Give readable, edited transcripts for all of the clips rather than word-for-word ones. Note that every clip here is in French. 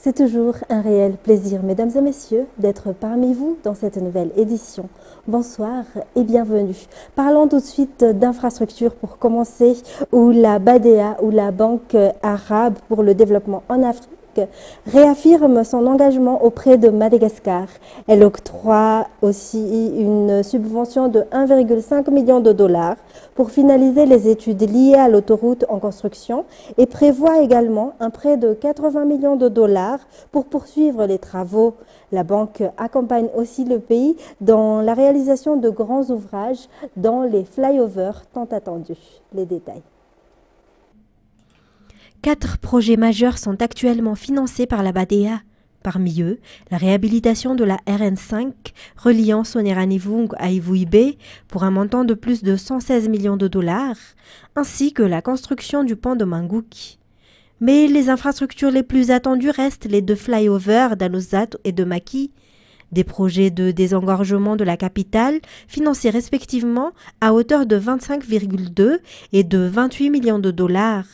C'est toujours un réel plaisir, mesdames et messieurs, d'être parmi vous dans cette nouvelle édition. Bonsoir et bienvenue. Parlons tout de suite d'infrastructures pour commencer, où la BADEA, ou la Banque arabe pour le développement en Afrique, réaffirme son engagement auprès de Madagascar. Elle octroie aussi une subvention de 1,5 million de dollars pour finaliser les études liées à l'autoroute en construction et prévoit également un prêt de 80 millions de dollars pour poursuivre les travaux. La banque accompagne aussi le pays dans la réalisation de grands ouvrages dans les flyovers tant attendus. Les détails. 4 projets majeurs sont actuellement financés par la BADEA. Parmi eux, la réhabilitation de la RN5 reliant Soneranivung à Ivuibé pour un montant de plus de 116 millions de dollars, ainsi que la construction du pont de Manguki. Mais les infrastructures les plus attendues restent les 2 flyovers d'Anozat et de Maki, des projets de désengorgement de la capitale financés respectivement à hauteur de 25,2 et de 28 millions de dollars.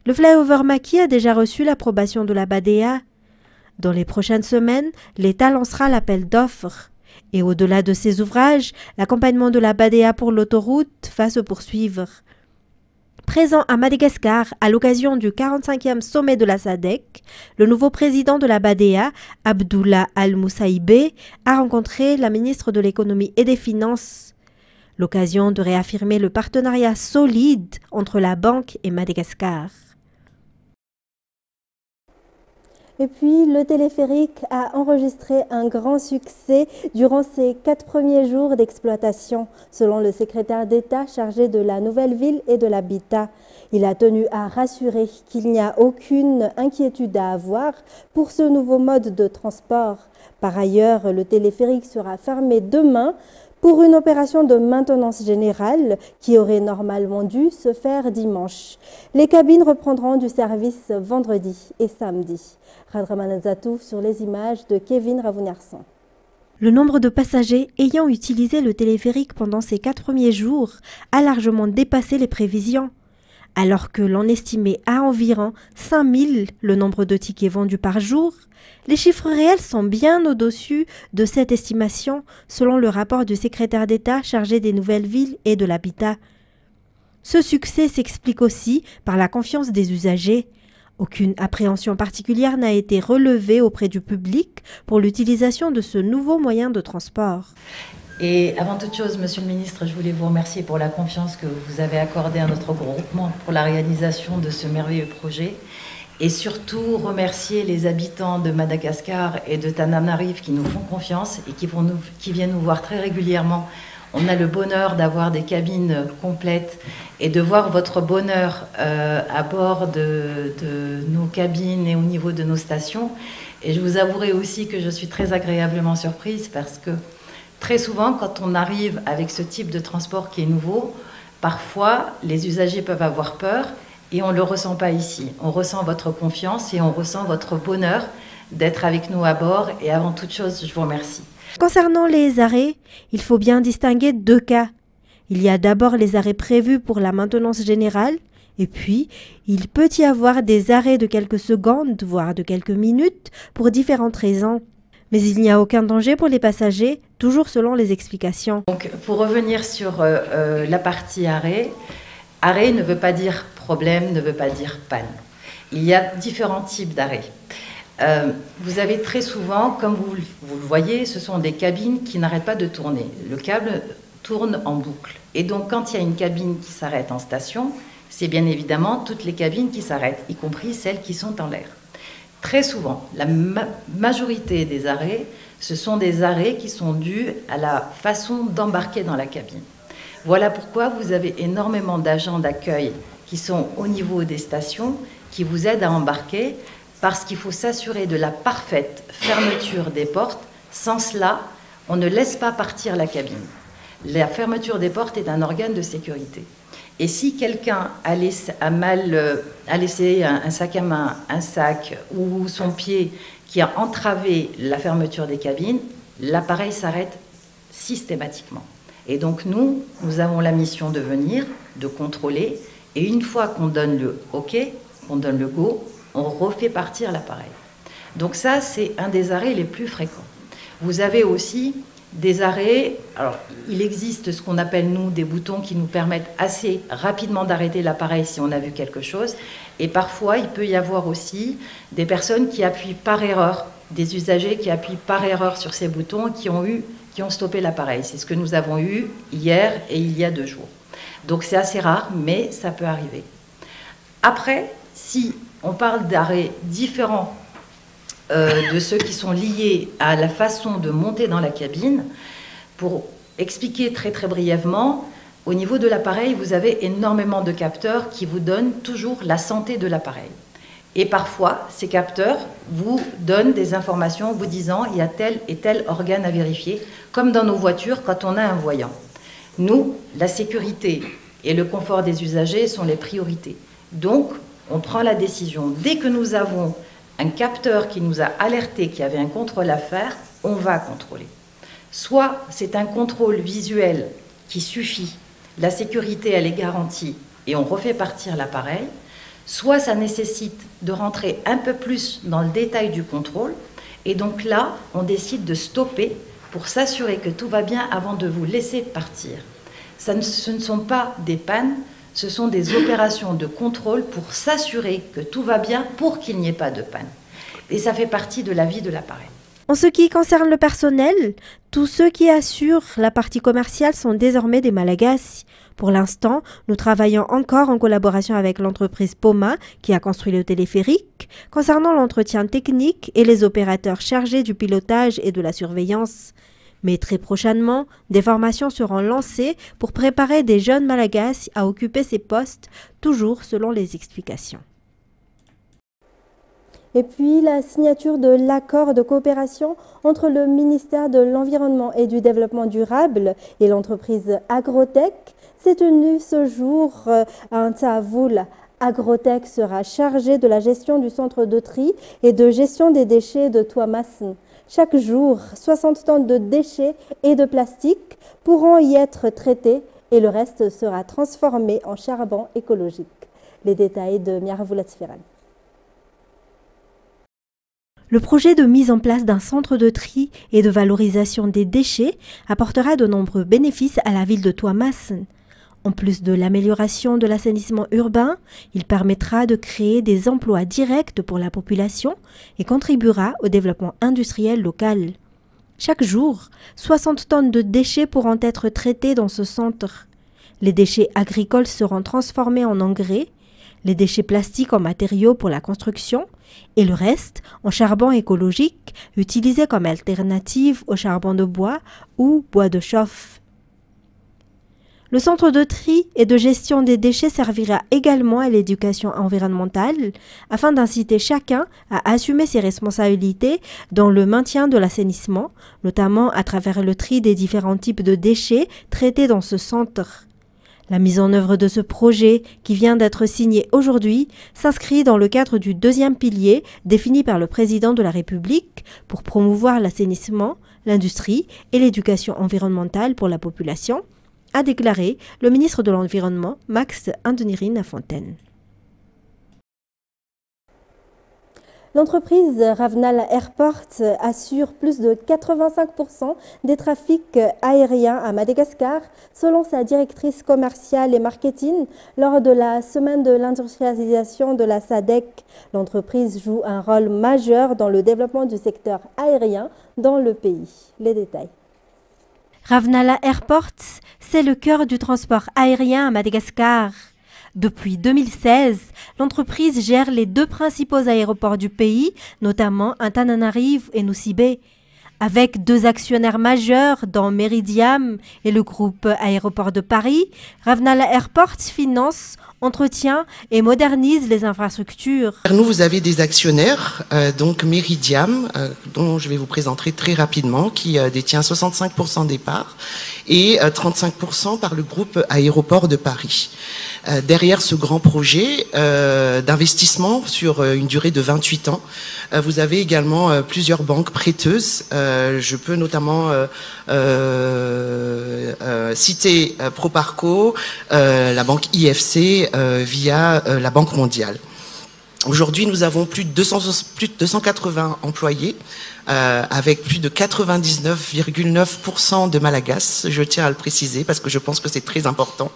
Le flyover Maki a déjà reçu l'approbation de la BADEA. Dans les prochaines semaines, l'État lancera l'appel d'offres. Et au-delà de ces ouvrages, l'accompagnement de la BADEA pour l'autoroute va se poursuivre. Présent à Madagascar à l'occasion du 45e sommet de la SADC, le nouveau président de la BADEA, Abdullah Al-Moussaïbé, a rencontré la ministre de l'Économie et des Finances. L'occasion de réaffirmer le partenariat solide entre la banque et Madagascar. Et puis, le téléphérique a enregistré un grand succès durant ses 4 premiers jours d'exploitation, selon le secrétaire d'État chargé de la nouvelle ville et de l'habitat. Il a tenu à rassurer qu'il n'y a aucune inquiétude à avoir pour ce nouveau mode de transport. Par ailleurs, le téléphérique sera fermé demain pour une opération de maintenance générale qui aurait normalement dû se faire dimanche. Les cabines reprendront du service vendredi et samedi. Radraman Zatouf sur les images de Kevin Ravounersan. Le nombre de passagers ayant utilisé le téléphérique pendant ces 4 premiers jours a largement dépassé les prévisions. Alors que l'on estimait à environ 5000 le nombre de tickets vendus par jour, les chiffres réels sont bien au-dessus de cette estimation, selon le rapport du secrétaire d'État chargé des nouvelles villes et de l'habitat. Ce succès s'explique aussi par la confiance des usagers. Aucune appréhension particulière n'a été relevée auprès du public pour l'utilisation de ce nouveau moyen de transport. Et avant toute chose, Monsieur le Ministre, je voulais vous remercier pour la confiance que vous avez accordée à notre groupement pour la réalisation de ce merveilleux projet. Et surtout remercier les habitants de Madagascar et de Tananarive qui nous font confiance et qui viennent nous voir très régulièrement. On a le bonheur d'avoir des cabines complètes et de voir votre bonheur à bord de nos cabines et au niveau de nos stations. Et je vous avouerai aussi que je suis très agréablement surprise parce que très souvent, quand on arrive avec ce type de transport qui est nouveau, parfois les usagers peuvent avoir peur et on ne le ressent pas ici. On ressent votre confiance et on ressent votre bonheur d'être avec nous à bord. Et avant toute chose, je vous remercie. Concernant les arrêts, il faut bien distinguer 2 cas. Il y a d'abord les arrêts prévus pour la maintenance générale, et puis il peut y avoir des arrêts de quelques secondes, voire de quelques minutes, pour différentes raisons. Mais il n'y a aucun danger pour les passagers, toujours selon les explications. Donc, pour revenir sur la partie arrêt, arrêt ne veut pas dire problème, ne veut pas dire panne. Il y a différents types d'arrêts. Vous avez très souvent, comme vous le voyez, ce sont des cabines qui n'arrêtent pas de tourner. Le câble tourne en boucle. Et donc, quand il y a une cabine qui s'arrête en station, c'est bien évidemment toutes les cabines qui s'arrêtent, y compris celles qui sont en l'air. Très souvent, la majorité des arrêts, ce sont des arrêts qui sont dus à la façon d'embarquer dans la cabine. Voilà pourquoi vous avez énormément d'agents d'accueil qui sont au niveau des stations, qui vous aident à embarquer, parce qu'il faut s'assurer de la parfaite fermeture des portes. Sans cela, on ne laisse pas partir la cabine. La fermeture des portes est un organe de sécurité. Et si quelqu'un a laissé un sac à main, un sac ou son pied qui a entravé la fermeture des cabines, l'appareil s'arrête systématiquement. Et donc nous avons la mission de venir, de contrôler, et une fois qu'on donne le OK, qu'on donne le go, on refait partir l'appareil. Donc ça, c'est un des arrêts les plus fréquents. Vous avez aussi des arrêts, alors il existe ce qu'on appelle nous des boutons qui nous permettent assez rapidement d'arrêter l'appareil si on a vu quelque chose, et parfois il peut y avoir aussi des personnes qui appuient par erreur, des usagers qui appuient par erreur sur ces boutons et qui ont stoppé l'appareil. C'est ce que nous avons eu hier et il y a 2 jours. Donc c'est assez rare, mais ça peut arriver. Après, si on parle d'arrêts différents de ceux qui sont liés à la façon de monter dans la cabine, pour expliquer très très brièvement, au niveau de l'appareil, vous avez énormément de capteurs qui vous donnent toujours la santé de l'appareil. Et parfois, ces capteurs vous donnent des informations vous disant il y a tel et tel organe à vérifier, comme dans nos voitures quand on a un voyant. Nous, la sécurité et le confort des usagers sont les priorités. Donc, on prend la décision. Dès que nous avons un capteur qui nous a alerté qu'il y avait un contrôle à faire, on va contrôler. Soit c'est un contrôle visuel qui suffit, la sécurité elle est garantie et on refait partir l'appareil, soit ça nécessite de rentrer un peu plus dans le détail du contrôle et donc là on décide de stopper pour s'assurer que tout va bien avant de vous laisser partir. Ce ne sont pas des pannes, ce sont des opérations de contrôle pour s'assurer que tout va bien pour qu'il n'y ait pas de panne. Et ça fait partie de la vie de l'appareil. En ce qui concerne le personnel, tous ceux qui assurent la partie commerciale sont désormais des Malagasy. Pour l'instant, nous travaillons encore en collaboration avec l'entreprise Poma qui a construit le téléphérique, concernant l'entretien technique et les opérateurs chargés du pilotage et de la surveillance. Mais très prochainement, des formations seront lancées pour préparer des jeunes Malagasy à occuper ces postes, toujours selon les explications. Et puis la signature de l'accord de coopération entre le ministère de l'Environnement et du Développement durable et l'entreprise Agrotech s'est tenue ce jour à Ntavoul. Agrotech sera chargé de la gestion du centre de tri et de gestion des déchets de Tuamasin. Chaque jour, 60 tonnes de déchets et de plastique pourront y être traités et le reste sera transformé en charbon écologique. Les détails de Miaravoula Tsfiran. Le projet de mise en place d'un centre de tri et de valorisation des déchets apportera de nombreux bénéfices à la ville de Tuamasin. En plus de l'amélioration de l'assainissement urbain, il permettra de créer des emplois directs pour la population et contribuera au développement industriel local. Chaque jour, 60 tonnes de déchets pourront être traités dans ce centre. Les déchets agricoles seront transformés en engrais, les déchets plastiques en matériaux pour la construction et le reste en charbon écologique utilisé comme alternative au charbon de bois ou bois de chauffe. Le centre de tri et de gestion des déchets servira également à l'éducation environnementale afin d'inciter chacun à assumer ses responsabilités dans le maintien de l'assainissement, notamment à travers le tri des différents types de déchets traités dans ce centre. La mise en œuvre de ce projet, qui vient d'être signé aujourd'hui, s'inscrit dans le cadre du deuxième pilier défini par le président de la République pour promouvoir l'assainissement, l'industrie et l'éducation environnementale pour la population, a déclaré le ministre de l'Environnement, Max Andonirin-Lafontaine. L'entreprise Ravnal Airport assure plus de 85% des trafics aériens à Madagascar, selon sa directrice commerciale et marketing, lors de la semaine de l'industrialisation de la SADC. L'entreprise joue un rôle majeur dans le développement du secteur aérien dans le pays. Les détails. Ravnala Airport, c'est le cœur du transport aérien à Madagascar. Depuis 2016, l'entreprise gère les 2 principaux aéroports du pays, notamment Antananarivo et Nosibé. Avec 2 actionnaires majeurs dans Meridiam et le groupe Aéroport de Paris, Ravnala Airport finance, entretient et modernise les infrastructures. Nous, vous avez des actionnaires, donc Meridiam, dont je vais vous présenter très rapidement, qui détient 65% des parts et 35% par le groupe Aéroport de Paris. Derrière ce grand projet d'investissement sur une durée de 28 ans, vous avez également plusieurs banques prêteuses. Je peux notamment citer Proparco, la banque IFC via la Banque mondiale. Aujourd'hui, nous avons plus de 280 employés, avec plus de 99,9% de Malagasy. Je tiens à le préciser parce que je pense que c'est très important.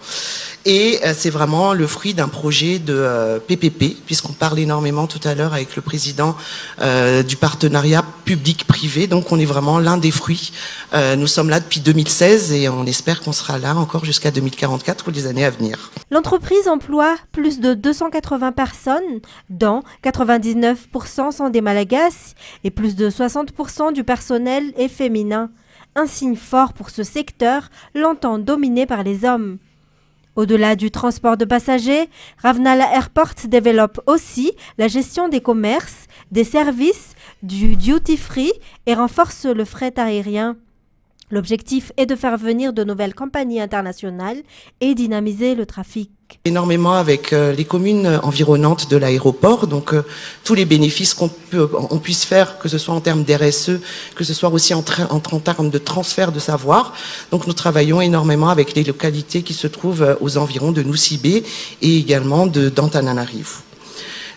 Et c'est vraiment le fruit d'un projet de PPP, puisqu'on parle énormément tout à l'heure avec le président du partenariat public-privé. Donc on est vraiment l'un des fruits. Nous sommes là depuis 2016 et on espère qu'on sera là encore jusqu'à 2044 ou les années à venir. L'entreprise emploie plus de 280 personnes, dont 99% sont des Malagasy et plus de 60% du personnel est féminin. Un signe fort pour ce secteur, longtemps dominé par les hommes. Au-delà du transport de passagers, Ravnala Airport développe aussi la gestion des commerces, des services, du duty-free et renforce le fret aérien. L'objectif est de faire venir de nouvelles compagnies internationales et dynamiser le trafic. Énormément avec les communes environnantes de l'aéroport, donc tous les bénéfices qu'on puisse faire, que ce soit en termes d'RSE, que ce soit aussi en termes de transfert de savoir. Donc nous travaillons énormément avec les localités qui se trouvent aux environs de Nosy-Be et également d'Antananarivo.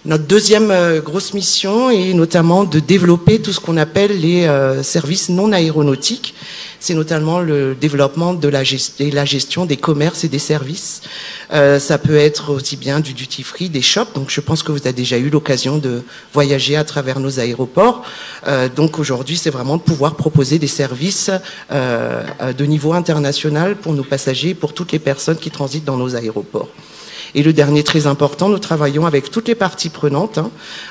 Notre deuxième grosse mission est notamment de développer tout ce qu'on appelle les services non aéronautiques. C'est notamment le développement de la gestion des commerces et des services. Ça peut être aussi bien du duty-free, des shops. Donc je pense que vous avez déjà eu l'occasion de voyager à travers nos aéroports. Donc aujourd'hui, c'est vraiment de pouvoir proposer des services de niveau international pour nos passagers et pour toutes les personnes qui transitent dans nos aéroports. Et le dernier très important, nous travaillons avec toutes les parties prenantes,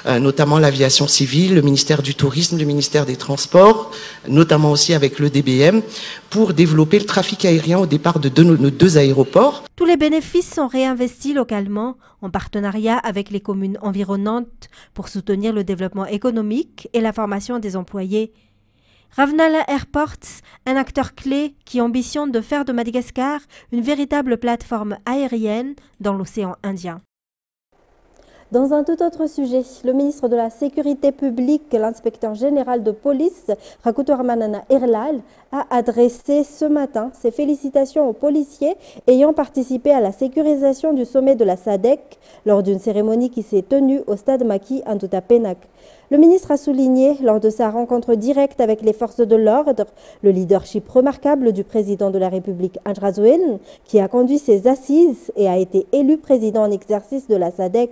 notamment l'aviation civile, le ministère du Tourisme, le ministère des Transports, notamment aussi avec le DBM, pour développer le trafic aérien au départ de nos deux aéroports. Tous les bénéfices sont réinvestis localement en partenariat avec les communes environnantes pour soutenir le développement économique et la formation des employés. Ravnala Airports, un acteur clé qui ambitionne de faire de Madagascar une véritable plateforme aérienne dans l'océan Indien. Dans un tout autre sujet, le ministre de la Sécurité publique, l'inspecteur général de police, Rakutormanana Erlal, a adressé ce matin ses félicitations aux policiers ayant participé à la sécurisation du sommet de la SADC lors d'une cérémonie qui s'est tenue au stade Maki Antutapenak. Le ministre a souligné, lors de sa rencontre directe avec les forces de l'ordre, le leadership remarquable du président de la République, Andrazouel, qui a conduit ses assises et a été élu président en exercice de la SADC.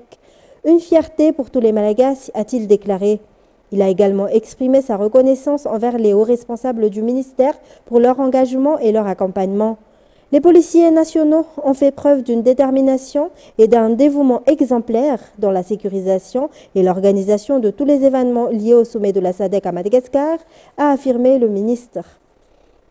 Une fierté pour tous les Malagasy, a-t-il déclaré. Il a également exprimé sa reconnaissance envers les hauts responsables du ministère pour leur engagement et leur accompagnement. Les policiers nationaux ont fait preuve d'une détermination et d'un dévouement exemplaire dans la sécurisation et l'organisation de tous les événements liés au sommet de la SADC à Madagascar, a affirmé le ministre.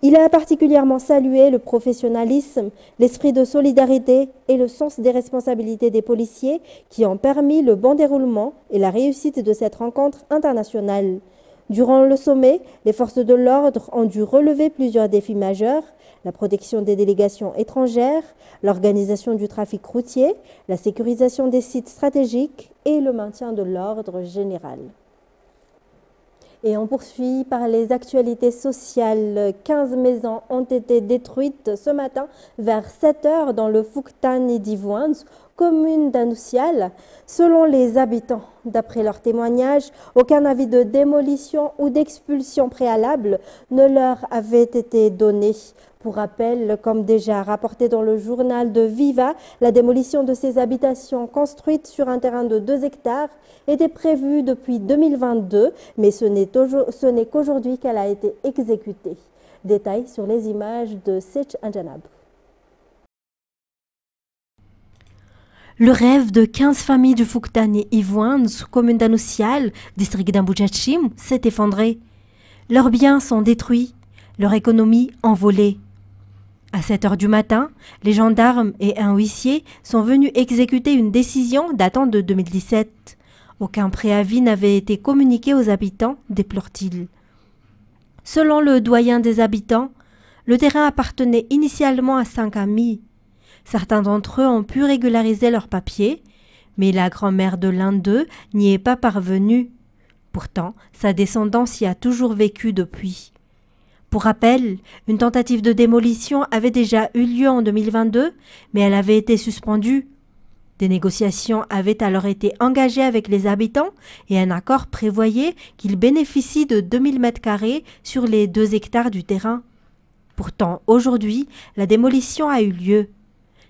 Il a particulièrement salué le professionnalisme, l'esprit de solidarité et le sens des responsabilités des policiers qui ont permis le bon déroulement et la réussite de cette rencontre internationale. Durant le sommet, les forces de l'ordre ont dû relever plusieurs défis majeurs, la protection des délégations étrangères, l'organisation du trafic routier, la sécurisation des sites stratégiques et le maintien de l'ordre général. Et on poursuit par les actualités sociales. 15 maisons ont été détruites ce matin vers 7 h dans le Fuktani d'Ivoines, commune d'Anoussial. Selon les habitants, d'après leurs témoignages, aucun avis de démolition ou d'expulsion préalable ne leur avait été donné. Pour rappel, comme déjà rapporté dans le journal de Viva, la démolition de ces habitations construites sur un terrain de 2 hectares était prévue depuis 2022, mais ce n'est qu'aujourd'hui qu'elle a été exécutée. Détails sur les images de Sech Anjanab. Le rêve de 15 familles du Fuktani Ivoines, commune d'Anoussial, district d'Amboujatchim, s'est effondré. Leurs biens sont détruits, leur économie envolée. À 7 h du matin, les gendarmes et un huissier sont venus exécuter une décision datant de 2017. Aucun préavis n'avait été communiqué aux habitants, déplore-t-il. Selon le doyen des habitants, le terrain appartenait initialement à 5 amis. Certains d'entre eux ont pu régulariser leurs papiers, mais la grand-mère de l'un d'eux n'y est pas parvenue. Pourtant, sa descendance y a toujours vécu depuis. Pour rappel, une tentative de démolition avait déjà eu lieu en 2022, mais elle avait été suspendue. Des négociations avaient alors été engagées avec les habitants et un accord prévoyait qu'ils bénéficient de 2000 m² sur les 2 hectares du terrain. Pourtant, aujourd'hui, la démolition a eu lieu.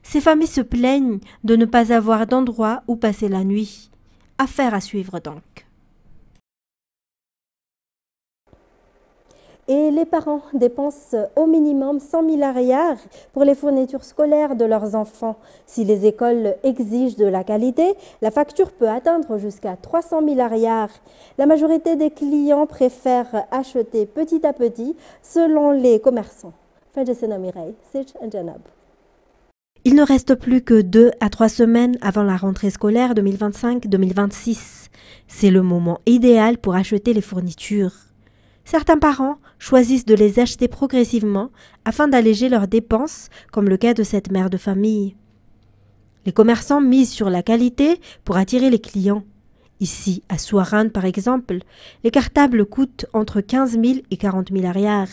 Ces familles se plaignent de ne pas avoir d'endroit où passer la nuit. Affaire à suivre donc. Et les parents dépensent au minimum 100 milliards pour les fournitures scolaires de leurs enfants. Si les écoles exigent de la qualité, la facture peut atteindre jusqu'à 300 milliards. La majorité des clients préfèrent acheter petit à petit selon les commerçants. Il ne reste plus que 2 à 3 semaines avant la rentrée scolaire 2025-2026. C'est le moment idéal pour acheter les fournitures. Certains parents choisissent de les acheter progressivement afin d'alléger leurs dépenses, comme le cas de cette mère de famille. Les commerçants misent sur la qualité pour attirer les clients. Ici, à Souarane par exemple, les cartables coûtent entre 15 000 et 40 000 ariars.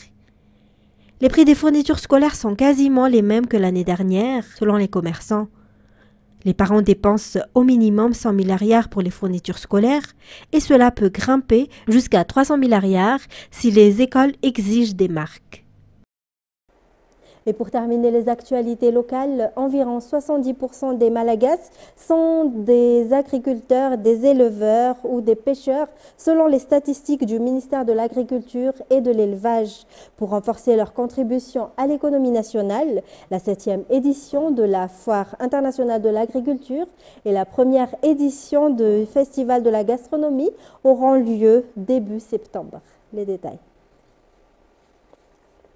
Les prix des fournitures scolaires sont quasiment les mêmes que l'année dernière, selon les commerçants. Les parents dépensent au minimum 100 000 ariars pour les fournitures scolaires et cela peut grimper jusqu'à 300 000 ariars si les écoles exigent des marques. Et pour terminer les actualités locales, environ 70% des Malagasy sont des agriculteurs, des éleveurs ou des pêcheurs, selon les statistiques du ministère de l'Agriculture et de l'Élevage. Pour renforcer leur contribution à l'économie nationale, la 7e édition de la Foire internationale de l'agriculture et la première édition du Festival de la gastronomie auront lieu début septembre. Les détails.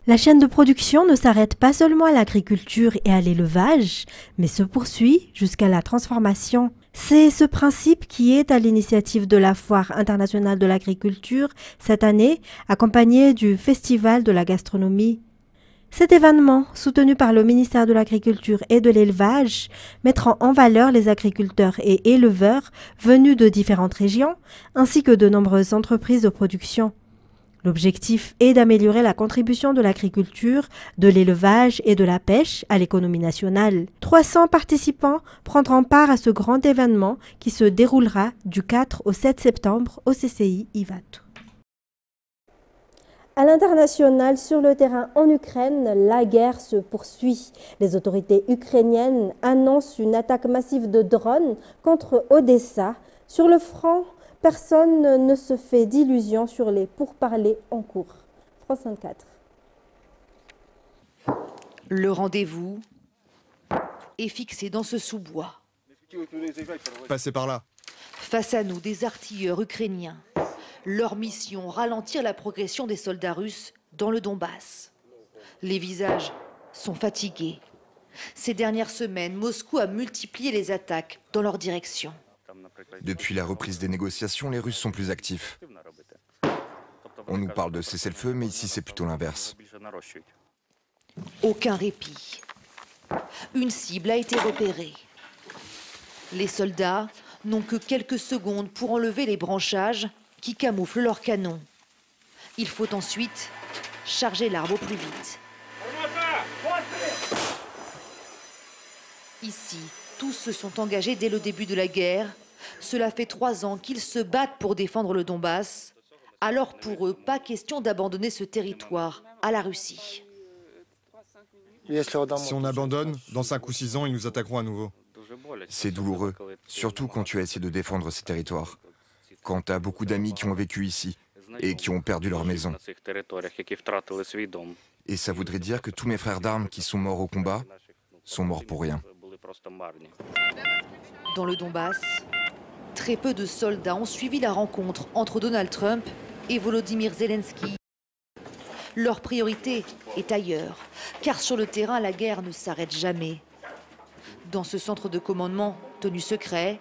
La chaîne de production ne s'arrête pas seulement à l'agriculture et à l'élevage, mais se poursuit jusqu'à la transformation. C'est ce principe qui est à l'initiative de la Foire internationale de l'agriculture cette année, accompagnée du Festival de la gastronomie. Cet événement, soutenu par le ministère de l'Agriculture et de l'Élevage, mettra en valeur les agriculteurs et éleveurs venus de différentes régions, ainsi que de nombreuses entreprises de production. L'objectif est d'améliorer la contribution de l'agriculture, de l'élevage et de la pêche à l'économie nationale. 300 participants prendront part à ce grand événement qui se déroulera du 4 au 7 septembre au CCI Ivato. À l'international, sur le terrain en Ukraine, la guerre se poursuit. Les autorités ukrainiennes annoncent une attaque massive de drones contre Odessa. Sur le front, personne ne se fait d'illusions sur les pourparlers en cours. France 24. Le rendez-vous est fixé dans ce sous-bois. Passez par là. Face à nous, des artilleurs ukrainiens. Leur mission, ralentir la progression des soldats russes dans le Donbass. Les visages sont fatigués. Ces dernières semaines, Moscou a multiplié les attaques dans leur direction. Depuis la reprise des négociations, les Russes sont plus actifs. On nous parle de cessez-le-feu, mais ici c'est plutôt l'inverse. Aucun répit. Une cible a été repérée. Les soldats n'ont que quelques secondes pour enlever les branchages qui camouflent leurs canons. Il faut ensuite charger l'arme au plus vite. Ici, tous se sont engagés dès le début de la guerre. Cela fait 3 ans qu'ils se battent pour défendre le Donbass. Alors pour eux, pas question d'abandonner ce territoire à la Russie. Si on abandonne, dans 5 ou 6 ans, ils nous attaqueront à nouveau. C'est douloureux, surtout quand tu as essayé de défendre ces territoires. Quand tu as beaucoup d'amis qui ont vécu ici et qui ont perdu leur maison. Et ça voudrait dire que tous mes frères d'armes qui sont morts au combat sont morts pour rien. Dans le Donbass, très peu de soldats ont suivi la rencontre entre Donald Trump et Volodymyr Zelensky. Leur priorité est ailleurs, car sur le terrain, la guerre ne s'arrête jamais. Dans ce centre de commandement tenu secret,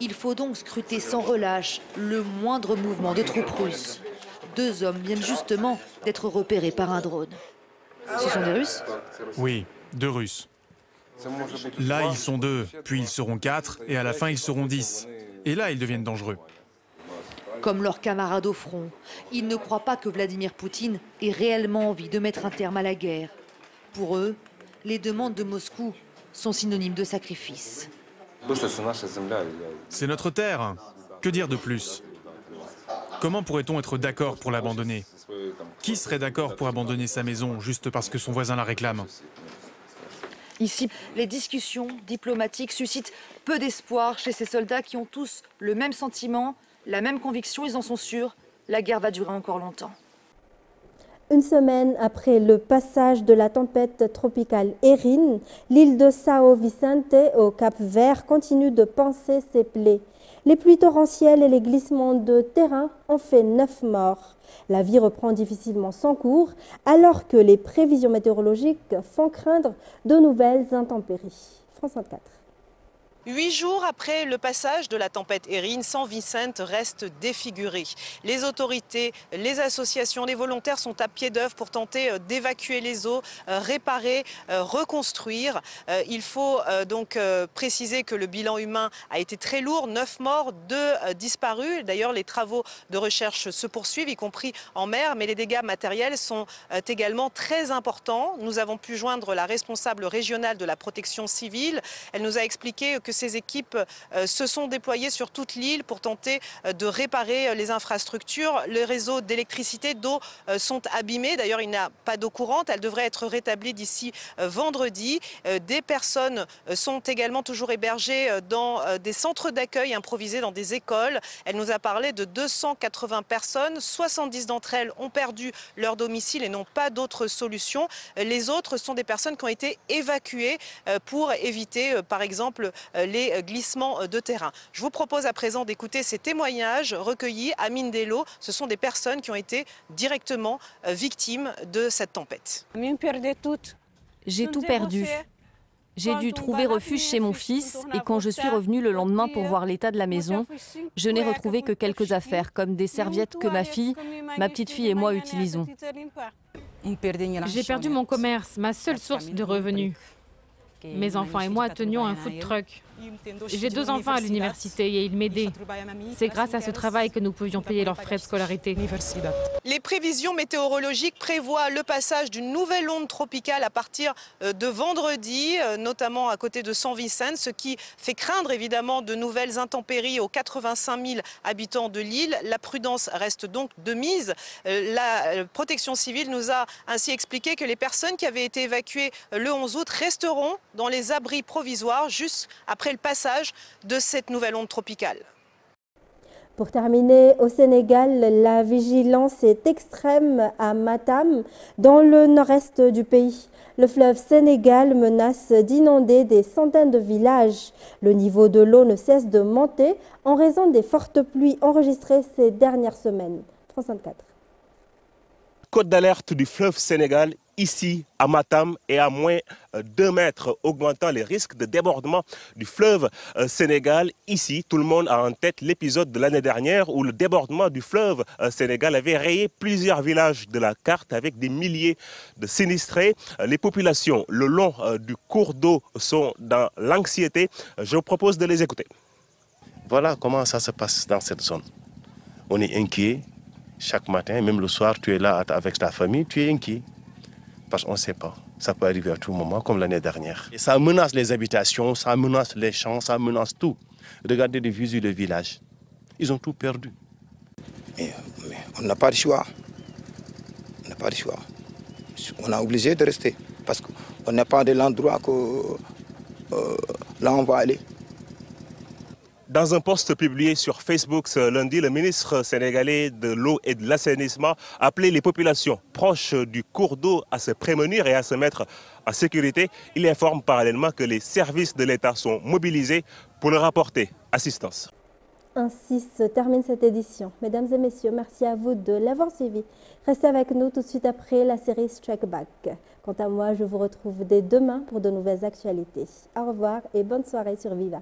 il faut donc scruter sans relâche le moindre mouvement de troupes russes. 2 hommes viennent justement d'être repérés par un drone. Ce sont des Russes ? Oui, 2 Russes. Là, ils sont 2, puis ils seront 4, et à la fin, ils seront 10. Et là, ils deviennent dangereux. Comme leurs camarades au front, ils ne croient pas que Vladimir Poutine ait réellement envie de mettre un terme à la guerre. Pour eux, les demandes de Moscou sont synonymes de sacrifice. C'est notre terre. Que dire de plus? Comment pourrait-on être d'accord pour l'abandonner? Qui serait d'accord pour abandonner sa maison juste parce que son voisin la réclame? Ici, les discussions diplomatiques suscitent peu d'espoir chez ces soldats qui ont tous le même sentiment, la même conviction, ils en sont sûrs, la guerre va durer encore longtemps. Une semaine après le passage de la tempête tropicale Erin, l'île de São Vicente au Cap-Vert continue de panser ses plaies. Les pluies torrentielles et les glissements de terrain ont fait 9 morts. La vie reprend difficilement son cours alors que les prévisions météorologiques font craindre de nouvelles intempéries. France 24. 8 jours après le passage de la tempête Erin, São Vicente reste défiguré. Les autorités, les associations, les volontaires sont à pied d'œuvre pour tenter d'évacuer les eaux, réparer, reconstruire. Il faut donc préciser que le bilan humain a été très lourd, 9 morts, 2 disparus. D'ailleurs, les travaux de recherche se poursuivent, y compris en mer, mais les dégâts matériels sont également très importants. Nous avons pu joindre la responsable régionale de la protection civile. Elle nous a expliqué que ces équipes se sont déployées sur toute l'île pour tenter de réparer les infrastructures. Les réseaux d'électricité, d'eau sont abîmés. D'ailleurs, il n'y a pas d'eau courante. Elle devrait être rétablie d'ici vendredi. Des personnes sont également toujours hébergées dans des centres d'accueil improvisés dans des écoles. Elle nous a parlé de 280 personnes. 70 d'entre elles ont perdu leur domicile et n'ont pas d'autre solution. Les autres sont des personnes qui ont été évacuées pour éviter, par exemple, les glissements de terrain. Je vous propose à présent d'écouter ces témoignages recueillis à Mindelo. Ce sont des personnes qui ont été directement victimes de cette tempête. J'ai tout perdu. J'ai dû trouver refuge chez mon fils et quand je suis revenue le lendemain pour voir l'état de la maison, je n'ai retrouvé que quelques affaires comme des serviettes que ma petite fille et moi utilisons. J'ai perdu mon commerce, ma seule source de revenus. Mes enfants et moi tenions un food truck. J'ai 2 enfants à l'université et ils m'aidaient. C'est grâce à ce travail que nous pouvions payer leurs frais de scolarité. Les prévisions météorologiques prévoient le passage d'une nouvelle onde tropicale à partir de vendredi, notamment à côté de São Vicente, ce qui fait craindre évidemment de nouvelles intempéries aux 85 000 habitants de l'île. La prudence reste donc de mise. La protection civile nous a ainsi expliqué que les personnes qui avaient été évacuées le 11 août resteront dans les abris provisoires juste après le passage de cette nouvelle onde tropicale. Pour terminer, au Sénégal, la vigilance est extrême à Matam, dans le nord-est du pays. Le fleuve Sénégal menace d'inonder des centaines de villages. Le niveau de l'eau ne cesse de monter en raison des fortes pluies enregistrées ces dernières semaines. France 24. Côte d'alerte du fleuve Sénégal, ici à Matam, est à moins 2 mètres, augmentant les risques de débordement du fleuve Sénégal. Ici, tout le monde a en tête l'épisode de l'année dernière où le débordement du fleuve Sénégal avait rayé plusieurs villages de la carte avec des milliers de sinistrés. Les populations le long du cours d'eau sont dans l'anxiété. Je vous propose de les écouter. Voilà comment ça se passe dans cette zone. On est inquiet. Chaque matin, même le soir, tu es là avec ta famille, tu es inquiet. Parce qu'on ne sait pas. Ça peut arriver à tout moment, comme l'année dernière. Et ça menace les habitations, ça menace les champs, ça menace tout. Regardez les visu de village. Ils ont tout perdu. Mais on n'a pas de choix. On n'a pas de choix. On est obligé de rester. Parce qu'on n'est pas de l'endroit que là on va aller. Dans un post publié sur Facebook ce lundi, le ministre sénégalais de l'eau et de l'assainissement a appelé les populations proches du cours d'eau à se prémunir et à se mettre en sécurité. Il informe parallèlement que les services de l'État sont mobilisés pour leur apporter assistance. Ainsi se termine cette édition. Mesdames et messieurs, merci à vous de l'avoir suivi. Restez avec nous tout de suite après la série Strike Back. Quant à moi, je vous retrouve dès demain pour de nouvelles actualités. Au revoir et bonne soirée sur Viva.